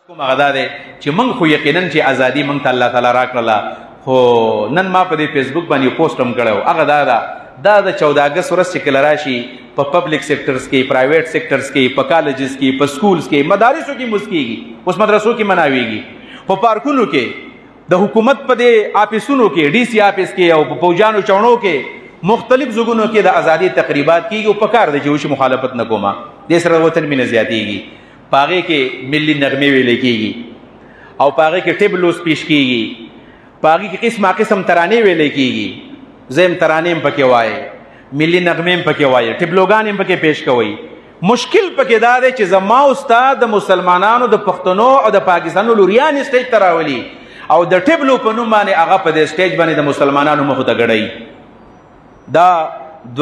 کوم هغه دا دی چې موږ خو یقینا چې ازادي موږ ته الله تعالی راکړله، خو نن ما په دې فیسبوک باندې پوسټ هم کړی و. هغه دا د 14 اګست ورځ چې کله راشي په پبلک سیکټرز کې، پرایویټ سیکټرز کې، په کالجز کې، په سکولز کې، مدارسو کې مسکیږي، اوس مدرسو کې مناویږي، په پارکونو کې، د حکومت په دې آفیسونو کې، ډي سي آفیس کې او په فوجانو چوڼو کې، مختلف ځګونو کې د ازادي تقریبات کېږي او په کار دی چې وشي مخالفت نه کومه. دې سره وطن مینه زیاتېږي. په هغې کې ملي نغمې ویلی کېږي او په هغې کې ټبلوس پیش کېږي، په هغې کې قسمه قسم ترانې ویلی کېږي. زه هم ترانې هم پکې وایې، ملي نغمې هم پکې وایې، ټبلوګانې هم پکې پیش کوئ. مشکل پکې دا دی چې زما استاد د مسلمانانو د پښتنو او د پاکستانو لوریانې سټیج ته راولي او د ټبلو په نوم باندې هغه په دې سټیج باندې د مسلمانانو مخو ته ګډوي. دا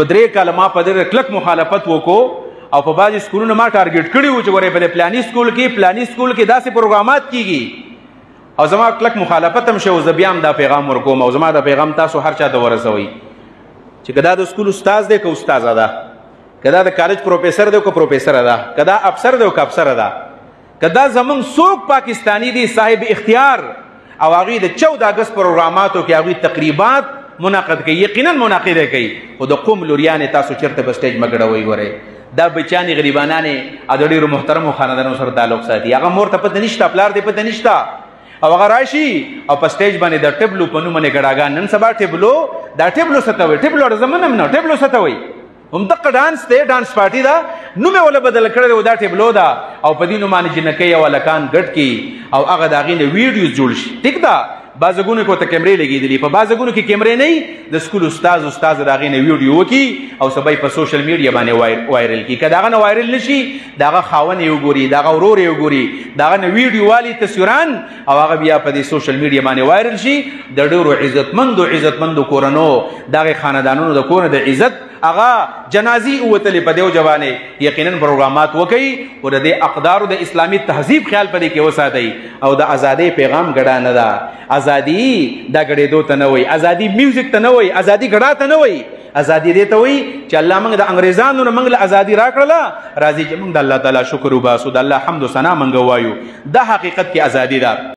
2-3 کاله ما په دې کلک مخالفت وکړو او په بعضې سکولونو ما ټارګېټ کړي وو چې ورې په پلاني سکول کې داسې پروګرامات کېږي او زما کلک مخالفت هم شوی. زه بیا هم دا پیغام ورکوم او زما دا پیغام تاسو هر چا ته ورسوئ چې که دا د سکول استاذ دی که استاذه ده، که دا د کالج پروفیسر دی که پروفیسره ده، که دا افسر دی که افسره ده، که دا زمونږ څوک پاکستانی دی صاحب اختیار او هغوی د 14 اګست پروګراماتو کې هغوی تقریبات منعقد کوي، یقینا منعقده کوي، خو د قوم لوریانې تاسو چېرته په سټیج مه ګډوئ. ورئ دا بچیانې غریبانانې او د ډېرو محترمو خاندانونو سره تعلق ساتي. هغه مور ته پته نشته، پلار ته پته نشته او هغه راشي او په سټیج باندې د ټبلو په نوم باندې ګډاګان. نن سبا ټبلو دا ټبلو څه ته وایي؟ ټبلو د زمن هم نه، ټبلو څه ته وایي؟ همدغه ډانس دی، ډانس پارټي ده، نوم یې وله بدل کړی دی، دا ټبلو ده او په دې نوم باندې جنکۍ او هلکان ګډ کړي او هغه د هغې نه ویډیوز جوړ شي. ټیک ده، بعض ځایونو کې ورته کیمرې لګېدلي، په بعض ځایونو کې کیمرې نه وي، د سکول استاذ د هغې نه ویډیو وکړي او سبا یې په سوشل میډیا باندې وایرل کړي. که د هغه نه وایرل نه شي، د هغه خاوند یې وګوري، د هغه ورور یې وګوري، د هغه نه ویډیو والي تصویران او هغه بیا په دې سوشل میډیا باندې وایرل شي، د ډېرو عزتمندو کورنو د هغې خاندانونو د کور د عزت هغه جنازې ووتلې په دې جوانې. یقینا پروګرامات وکړئ او د دې اقدارو د اسلامي تهذیب خیال په دې کې وساتئ او د ازادۍ پیغام ګډا نه ده. ازادي دا ګډېدو ته نه وایي، ازادي میوزیک ته نه وایي، ازادي ګډا ته نه وایي. ازادي دې ته وایي چې الله موږ د انګریزانو نه موږ له ازادي راکړله، راځي چې موږ د الله تعالی شکر وباسو، د الله حمد و ثنا موږ ووایو. دا حقیقت کې ازادي ده.